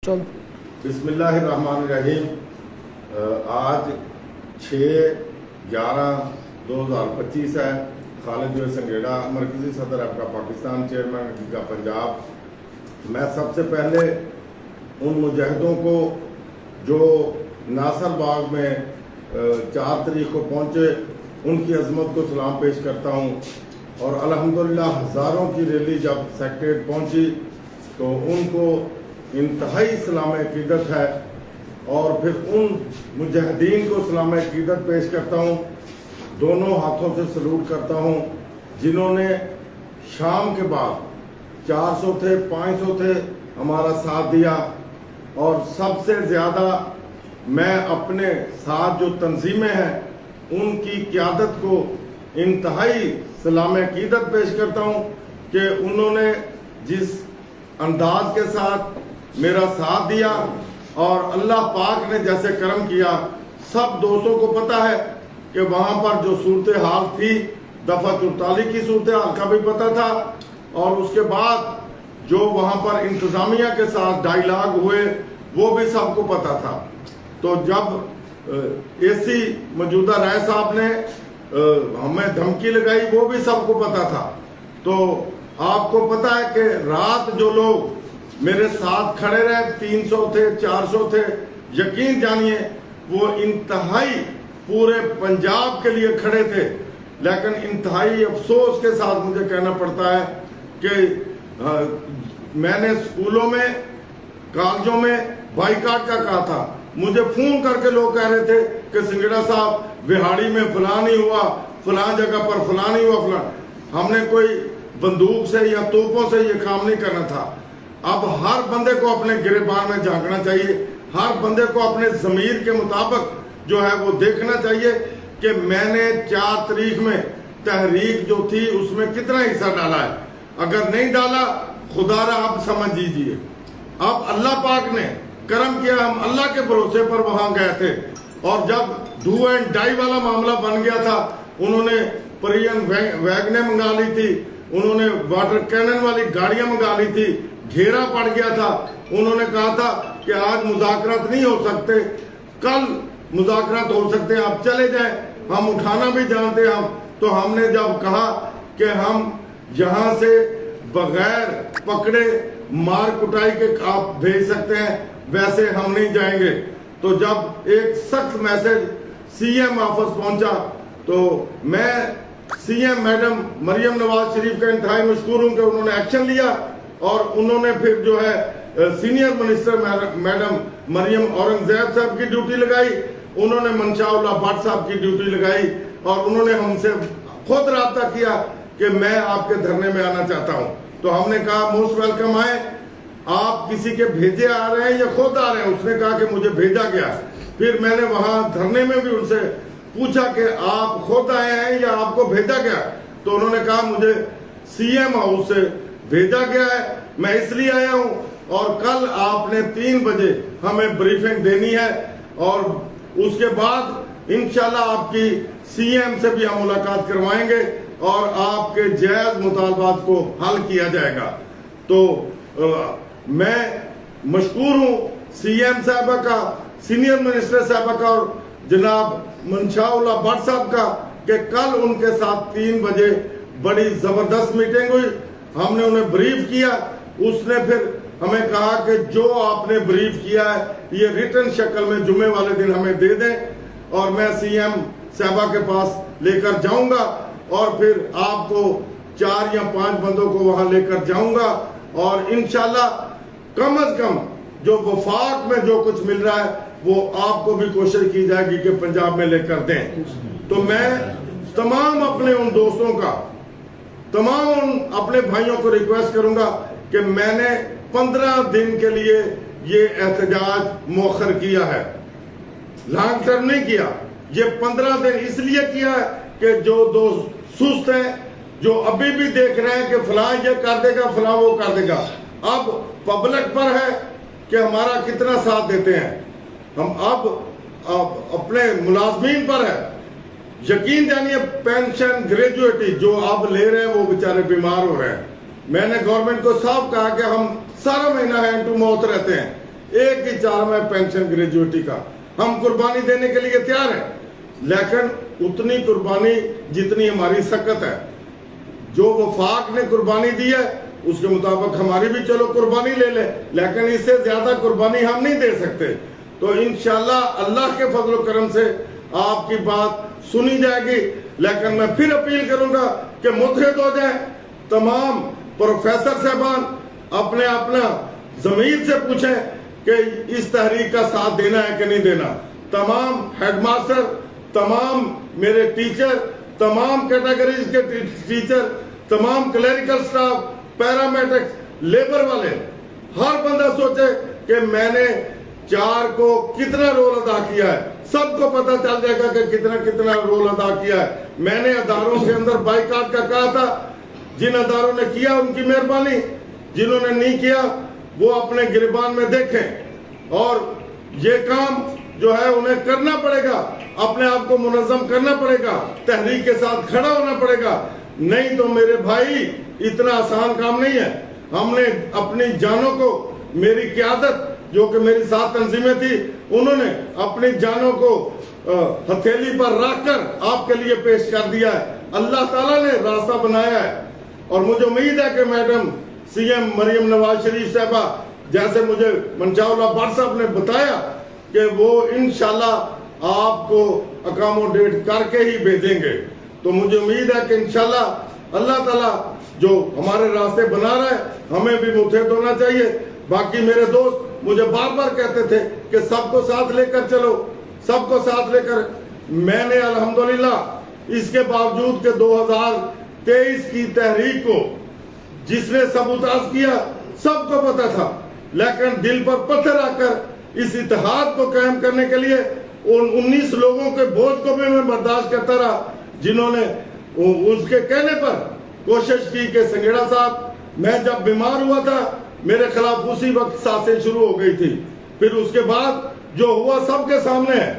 بسم اللہ الرحمن الرحیم۔ آج 6/11/2025 ہے۔ خالد سنگیڑا، مرکزی صدر آپ کا پاکستان، چیئرمین کا پنجاب۔ میں سب سے پہلے ان مجاہدوں کو جو ناصر باغ میں 4 تاریخ کو پہنچے، ان کی عظمت کو سلام پیش کرتا ہوں، اور الحمدللہ ہزاروں کی ریلی جب سیکٹریٹ پہنچی تو ان کو انتہائی سلام عقیدت ہے، اور پھر ان مجاہدین کو سلام عقیدت پیش کرتا ہوں، دونوں ہاتھوں سے سلوٹ کرتا ہوں، جنہوں نے شام کے بعد 400 تھے 500 تھے ہمارا ساتھ دیا، اور سب سے زیادہ میں اپنے ساتھ جو تنظیمیں ہیں ان کی قیادت کو انتہائی سلام عقیدت پیش کرتا ہوں کہ انہوں نے جس انداز کے ساتھ میرا ساتھ دیا، اور اللہ پاک نے جیسے کرم کیا۔ سب دوستوں کو پتہ ہے کہ وہاں پر جو صورتحال تھی، دفعہ 44 کی صورتحال کا بھی پتہ تھا، اور اس کے بعد جو وہاں پر انتظامیہ کے ساتھ ڈائیلاگ ہوئے وہ بھی سب کو پتہ تھا۔ تو جب AC موجودہ رائے صاحب نے ہمیں دھمکی لگائی وہ بھی سب کو پتہ تھا۔ تو آپ کو پتہ ہے کہ رات جو لوگ میرے ساتھ کھڑے رہے، 300 تھے 400 تھے، یقین جانیے وہ انتہائی پورے پنجاب کے لیے کھڑے تھے، لیکن انتہائی افسوس کے ساتھ مجھے کہنا پڑتا ہے کہ میں نے اسکولوں میں کالجوں میں بائیکاٹ کا کہا تھا، مجھے فون کر کے لوگ کہہ رہے تھے کہ سنگیڑا صاحب بہاڑی میں فلاں نہیں ہوا، فلاں جگہ پر فلاں نہیں ہوا، فلاں۔ ہم نے کوئی بندوق سے یا توپوں سے یہ کام نہیں کرنا تھا۔ اب ہر بندے کو اپنے گریبان میں جھانکنا چاہیے، ہر بندے کو اپنے ضمیر کے مطابق جو ہے وہ دیکھنا چاہیے کہ میں نے 4 تاریخ میں تحریک جو تھی اس میں کتنا حصہ ڈالا ہے۔ اگر نہیں ڈالا خدا را آپ سمجھ لیجیے۔ اب اللہ پاک نے کرم کیا، ہم اللہ کے بھروسے پر وہاں گئے تھے، اور جب ڈو اینڈ ڈائی والا معاملہ بن گیا تھا، انہوں نے پرین ویگنیں منگا لی تھی، انہوں نے واٹر کینن والی گاڑیاں منگا لی تھی، گھیرا پڑ گیا تھا، انہوں نے کہا تھا کہ آج مذاکرات نہیں ہو سکتے، کل مذاکرات ہو سکتے ہیں، آپ چلے جائیں، ہم اٹھانا بھی جانتے ہیں۔ تو ہم نے جب کہا کہ ہم یہاں سے بغیر پکڑے مار کٹائی کے آپ بھیج سکتے ہیں، ویسے ہم نہیں جائیں گے۔ تو جب ایک سخت میسج CM آفس پہنچا تو میں CM میڈم مریم نواز شریف کا انتہائی مشکور ہوں کہ انہوں نے ایکشن لیا، اور انہوں نے پھر جو ہے senior minister madam Maryam Aurangzeb صاحب کی ڈیوٹی لگائی، انہوں نے منشاء اللہ بٹ صاحب کی ڈیوٹی لگائی، اور انہوں نے ہم سے خود رابطہ کیا کہ میں آپ کے دھرنے میں آنا چاہتا ہوں۔ تو ہم نے کہا موسٹ ویلکم آئے، آپ کسی کے بھیجے آ رہے ہیں یا خود آ رہے ہیں؟ اس نے کہا کہ مجھے بھیجا گیا۔ پھر میں نے وہاں دھرنے میں بھی ان سے پوچھا کہ آپ خود آئے ہیں یا آپ کو بھیجا گیا؟ تو انہوں نے کہا مجھے CM ہاؤس سے بھیجا گیا ہے، میں اس لیے آیا ہوں، اور کل آپ نے 3 بجے ہمیں بریفنگ دینی ہے، اور اس کے بعد انشاءاللہ آپ کی CM سے بھی ہم ملاقات کروائیں گے، اور آپ کے جائز مطالبات کو حل کیا جائے گا۔ تو میں مشکور ہوں CM صاحبہ کا، سینئر منسٹر صاحبہ کا، اور جناب منشاء اللہ بٹ صاحب کا، کہ کل ان کے ساتھ 3 بجے بڑی زبردست میٹنگ ہوئی، ہم نے انہیں بریف کیا، اس نے پھر ہمیں کہا کہ جو آپ نے بریف کیا ہے یہ ریٹن شکل میں جمعے والے دن ہمیں دے دیں، اور میں CM صاحبہ کے پاس لے کر جاؤں گا، اور پھر آپ کو 4 یا 5 بندوں کو وہاں لے کر جاؤں گا، اور انشاءاللہ کم از کم جو وفاق میں جو کچھ مل رہا ہے وہ آپ کو بھی کوشش کی جائے گی کہ پنجاب میں لے کر دیں۔ تو میں تمام اپنے ان دوستوں کا، تمام ان اپنے بھائیوں کو ریکویسٹ کروں گا کہ میں نے 15 دن کے لیے یہ احتجاج مؤخر کیا ہے، لانگ ٹرم نہیں کیا، یہ 15 دن اس لیے کیا ہے کہ جو دوست سست ہیں، جو ابھی بھی دیکھ رہے ہیں کہ فلاں یہ کر دے گا فلاں وہ کر دے گا، اب پبلک پر ہے کہ ہمارا کتنا ساتھ دیتے ہیں، ہم اب اپنے ملازمین پر ہے۔ یقین جانیے پینشن گریجویٹی جو اب لے رہے ہیں وہ بیچارے بیمار ہو رہے ہیں، میں نے گورنمنٹ کو صاف کہا کہ ہم سارا مہینہ ہینڈ ٹو ماؤتھ رہتے ہیں، एक ही 4 में पेंशन ग्रेजुएटी का। हम कुर्बानी देने के लिए तैयार हैं, लेकिन उतनी कुर्बानी जितनी हमारी सकत है। जो वफाक ने कुर्बानी दी है उसके मुताबिक हमारी भी चलो कुर्बानी ले ले, लेकिन इससे ज्यादा कुर्बानी हम नहीं दे सकते। तो इंशाल्लाह अल्लाह के फजल व करम से आपकी बात सुनी जाएगी। लेकिन मैं फिर अपील करूंगा कि मुतहद हो जाए। तमाम प्रोफेसर साहबान अपने अपना ज़मीर से पूछें कि इस तहरीक का साथ देना है कि नहीं देना। तमाम हेडमास्टर, तमाम मेरे टीचर, तमाम कैटेगरीज के टीचर, तमाम क्लरिकल स्टाफ, पैरामेडिक्स, लेबर वाले, हर बंदा सोचे कि मैंने 4 को कितना रोल अदा किया है। सबको पता चल जाएगा कि कितना कितना रोल अदा किया है। मैंने अदारों के अंदर बाइकाट का कहा था, जिन अदारों ने किया उनकी मेहरबानी, जिन्होंने नहीं किया वो अपने गिरबान में देखें। और ये काम जो है उन्हें करना पड़ेगा, अपने आप को मुनज़्ज़म करना पड़ेगा, तहरीक के साथ खड़ा होना पड़ेगा। नहीं तो मेरे भाई इतना आसान काम नहीं है। हमने अपनी जानों को, मेरी क़यादत जो कि मेरी 7 तंजीमें थी, उन्होंने अपनी जानों को हथेली पर रखकर आपके लिए पेश कर दिया है। अल्लाह ताला ने रास्ता बनाया है और मुझे उम्मीद है कि मैडम सीएम मरियम नवाज शरीफ साहबा, जैसे मुझे मंशाउल्लाह भट्ट साहब ने बताया कि वो इंशाल्लाह आपको अकोमोडेट करके ही भेजेंगे। तो मुझे उम्मीद है कि इंशाल्लाह अल्लाह ताला जो हमारे रास्ते बना रहा है, हमें भी मुतहद होना चाहिए। बाकी मेरे दोस्त मुझे बार बार कहते थे कि सबको साथ लेकर चलो, सबको साथ लेकर। मैंने अल्हम्दुलिल्लाह इसके बावजूद के 2023 की तहरीक को जिसने सबूताज किया सबको पता था, लेकिन दिल पर पत्थर रखकर इस इत्तेहाद को कायम करने के लिए उन 19 लोगों के बोझ को भी मैं बर्दाश्त करता रहा, जिन्होंने उसके कहने पर कोशिश की कि संगेड़ा साहब, मैं जब बीमार हुआ था मेरे खिलाफ उसी वक्त साजिश शुरू हो गई थी। फिर उसके बाद जो हुआ सबके सामने है।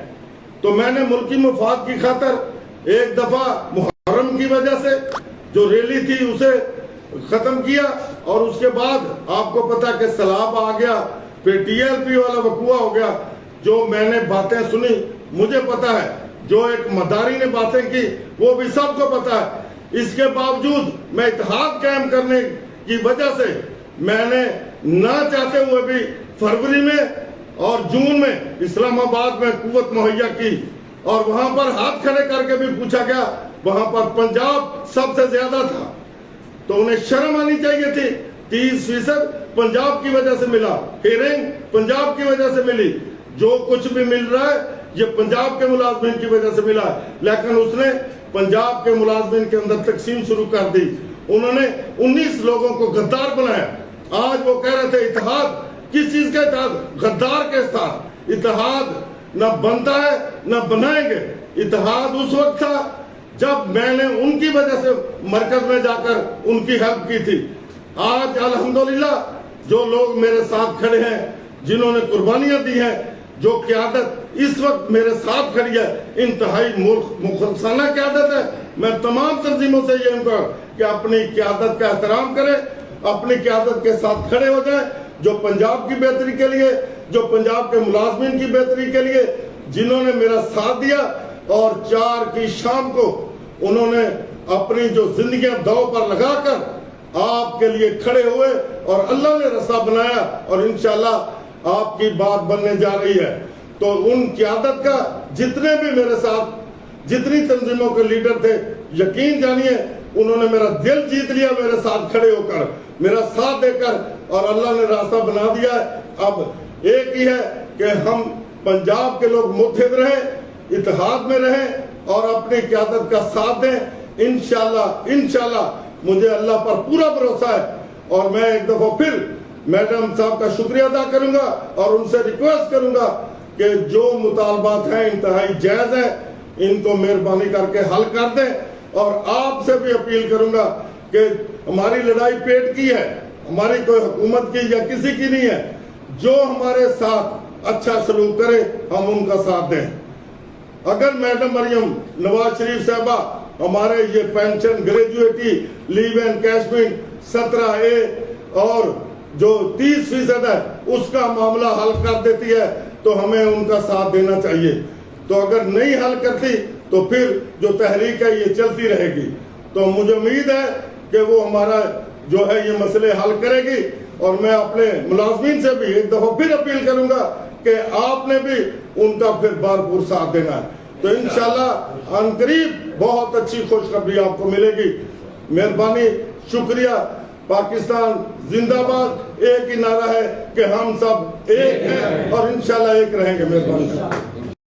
तो मैंने मुल्की मफाद की खातर एक दफा मुहर्रम की वजह से जो रैली थी उसे खत्म किया, और उसके बाद आपको पता कि सैलाब आ गया, फिर TLP वाला वकूआ हो गया। जो मैंने बातें सुनी मुझे पता है, जो एक मदारी ने बातें की वो भी सबको पता है। इसके बावजूद मैं इत्तेहाद कायम करने की वजह से मैंने ना चाहते हुए भी फरवरी में और जून में इस्लामाबाद में कुव्वत मुहैया की, और वहां पर हाथ खड़े करके भी पूछा गया। वहां पर पंजाब सबसे ज्यादा था, तो उन्हें शर्म आनी चाहिए थी। 30% पंजाब की वजह से मिला, हियरिंग पंजाब की वजह से मिली। जो कुछ भी मिल रहा है ये पंजाब के मुलाजमीन की वजह से मिला, लेकिन उसने पंजाब के मुलाजमीन के अंदर तकसीम शुरू कर दी। उन्होंने 19 लोगों को गद्दार बनाया। आज वो कह रहे थे इत्तेहाद, किस चीज का इत्तेहाद? गद्दार के साथ इत्तेहाद न बनता है न बनाएंगे। इत्तेहाद उस वक्त था जब मैंने उनकी वजह से मरकज में जाकर उनकी हेल्प की थी। आज अल्हम्दुलिल्लाह जो लोग मेरे साथ खड़े हैं, जिन्होंने कुर्बानियां दी हैं, जो क़यादत इस वक्त मेरे साथ खड़ी है, इंतहाई मुखलसाना क़यादत है। मैं तमाम तंजीमों से ये कहूँगा कि अपनी क़यादत का एहतराम करें, अपनी क़यादत के साथ खड़े हो जाएं, जो पंजाब की बेहतरी के लिए, जो पंजाब के मुलाजमीन की बेहतरी के लिए, जिन्होंने मेरा साथ दिया। और 4 की शाम को उन्होंने अपनी जो जिंदगियां दांव पर लगाकर आपके लिए खड़े हुए, और अल्लाह ने रास्ता बनाया, और इंशाल्लाह आपकी बात बनने जा रही है। तो उन क़यादत का जितने भी मेरे साथ, जितनी तंजीमों के लीडर थे, यकीन जानिए उन्होंने मेरा दिल जीत लिया, मेरे साथ खड़े होकर, मेरा साथ देकर, और अल्लाह ने रास्ता बना दिया है। अब एक ही है कि हम पंजाब के लोग मुत्तहिद रहें, इत्तेहाद में रहें और अपनी क़यादत का साथ दें। इंशाल्लाह मुझे अल्लाह पर पूरा भरोसा है। और मैं एक दफा फिर मैडम साहब का शुक्रिया अदा करूंगा और उनसे रिक्वेस्ट करूंगा कि जो मुतालबात हैं इंतहाई जायज हैं, इनको मेहरबानी करके हल कर दें। और आपसे भी अपील करूंगा कि हमारी लड़ाई पेट की है, हमारी कोई हुकूमत की या किसी की नहीं है। जो हमारे साथ अच्छा सलूक करे हम उनका साथ दें। अगर मैडम मरियम नवाज शरीफ साहबा हमारे ये pension, gratuity, leave and कैशमेंट 17A और जो 30% है उसका मामला हल कर देती है तो हमें उनका साथ देना चाहिए। तो अगर नहीं हल करती तो फिर जो तहरीक है ये चलती रहेगी। तो मुझे उम्मीद है कि वो हमारा जो है ये मसले हल करेगी। और मैं अपने मुलाजमीन से भी एक दफा फिर अपील करूंगा कि आपने भी उनका फिर भरपूर साथ देना है। तो इंशाल्लाह अनकरीब बहुत अच्छी खुशखबरी आपको मिलेगी। मेहरबानी, शुक्रिया। पाकिस्तान जिंदाबाद। एक ही नारा है कि हम सब एक हैं और इंशाल्लाह एक रहेंगे। मेहरबानी।